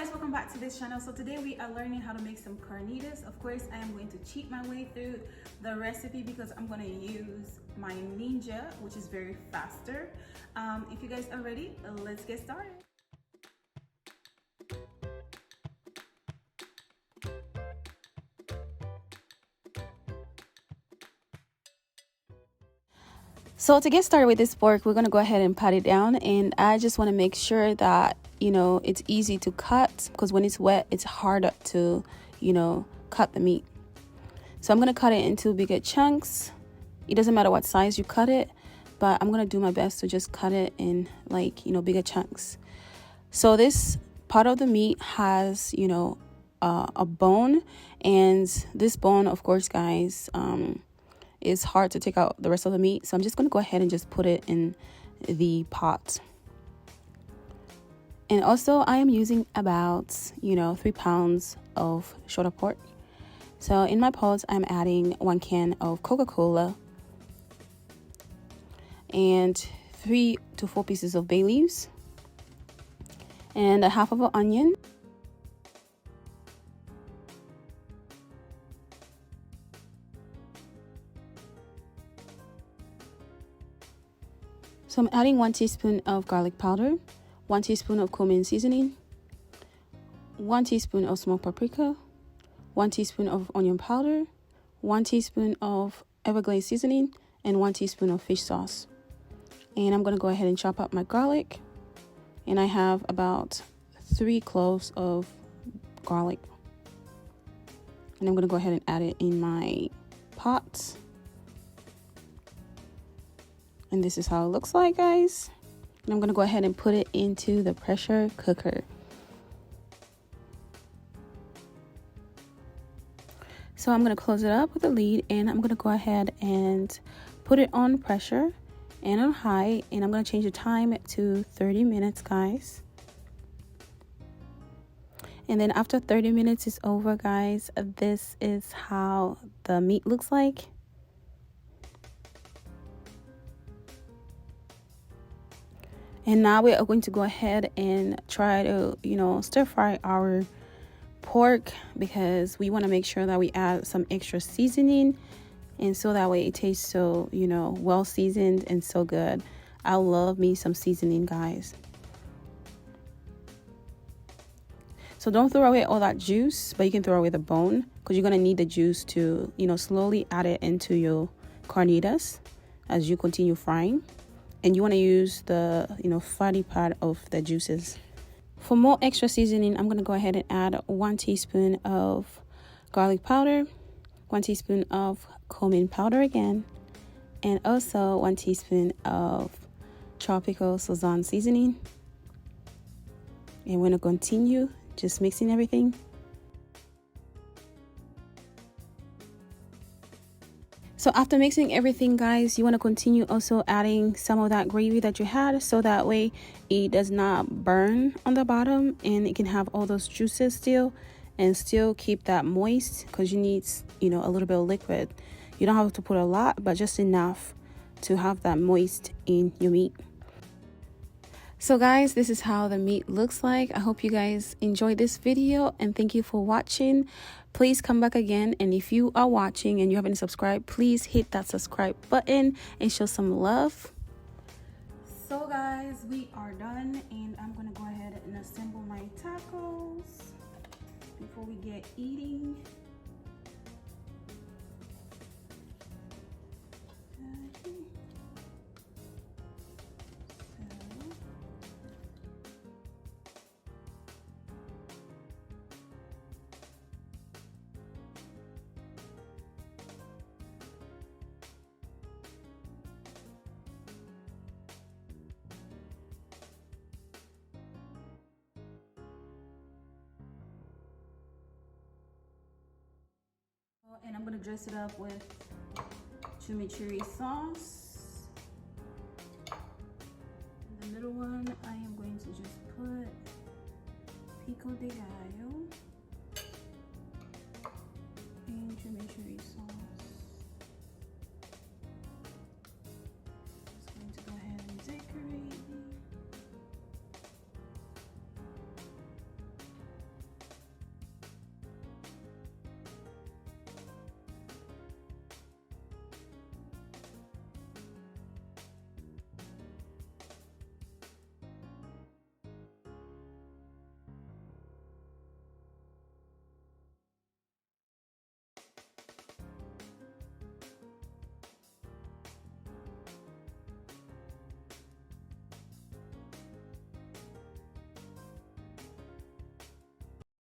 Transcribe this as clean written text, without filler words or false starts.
guys, welcome back to this channel. So today we are learning how to make some carnitas. Of course, I am going to cheat my way through the recipe because I'm going to use my Ninja, which is very faster. If you guys are ready, let's get started. So to get started with this pork, we're going to go ahead and pat it down, and I just want to make sure that it's easy to cut, because when it's wet it's harder to cut the meat. So I'm going to cut it into bigger chunks. It doesn't matter what size you cut it, but I'm going to do my best to just cut it in bigger chunks. So this part of the meat has a bone, and this bone, of course guys, it's hard to take out the rest of the meat. So I'm just going to go ahead and just put it in the pot. And also I am using about 3 pounds of shoulder pork. So in my pot I'm adding 1 can of Coca-Cola and 3 to 4 pieces of bay leaves and a half of an onion. So I'm adding 1 teaspoon of garlic powder, 1 teaspoon of cumin seasoning, 1 teaspoon of smoked paprika, 1 teaspoon of onion powder, 1 teaspoon of everglade seasoning, and 1 teaspoon of fish sauce. And I'm going to go ahead and chop up my garlic. And I have about 3 cloves of garlic. And I'm going to go ahead and add it in my pot. And this is how it looks like, guys. And I'm going to go ahead and put it into the pressure cooker. So I'm going to close it up with a lid, and I'm going to go ahead and put it on pressure and on high, and I'm going to change the time to 30 minutes, guys. And then after 30 minutes is over, guys, this is how the meat looks like. And now we are going to go ahead and try to, stir fry our pork, because we want to make sure that we add some extra seasoning, and so that way it tastes so, well seasoned and so good. I love me some seasoning, guys. So don't throw away all that juice, but you can throw away the bone, because you're going to need the juice to, slowly add it into your carnitas as you continue frying. And you want to use the fatty part of the juices. For more extra seasoning, I'm going to go ahead and add 1 teaspoon of garlic powder, 1 teaspoon of cumin powder again, and also 1 teaspoon of tropical Sazon seasoning. And we're going to continue just mixing everything. So after mixing everything, guys, you want to continue also adding some of that gravy that you had, so that way it does not burn on the bottom, and it can have all those juices still and still keep that moist, because you need a little bit of liquid. You don't have to put a lot, but just enough to have that moist in your meat. So guys, this is how the meat looks like. I hope you guys enjoyed this video, and thank you for watching. Please come back again, and if you are watching and you haven't subscribed, please hit that subscribe button and show some love. So guys, we are done, and I'm gonna go ahead and assemble my tacos before we get eating. And I'm going to dress it up with chimichurri sauce. In the middle one, I am going to just put Pico de Gallo.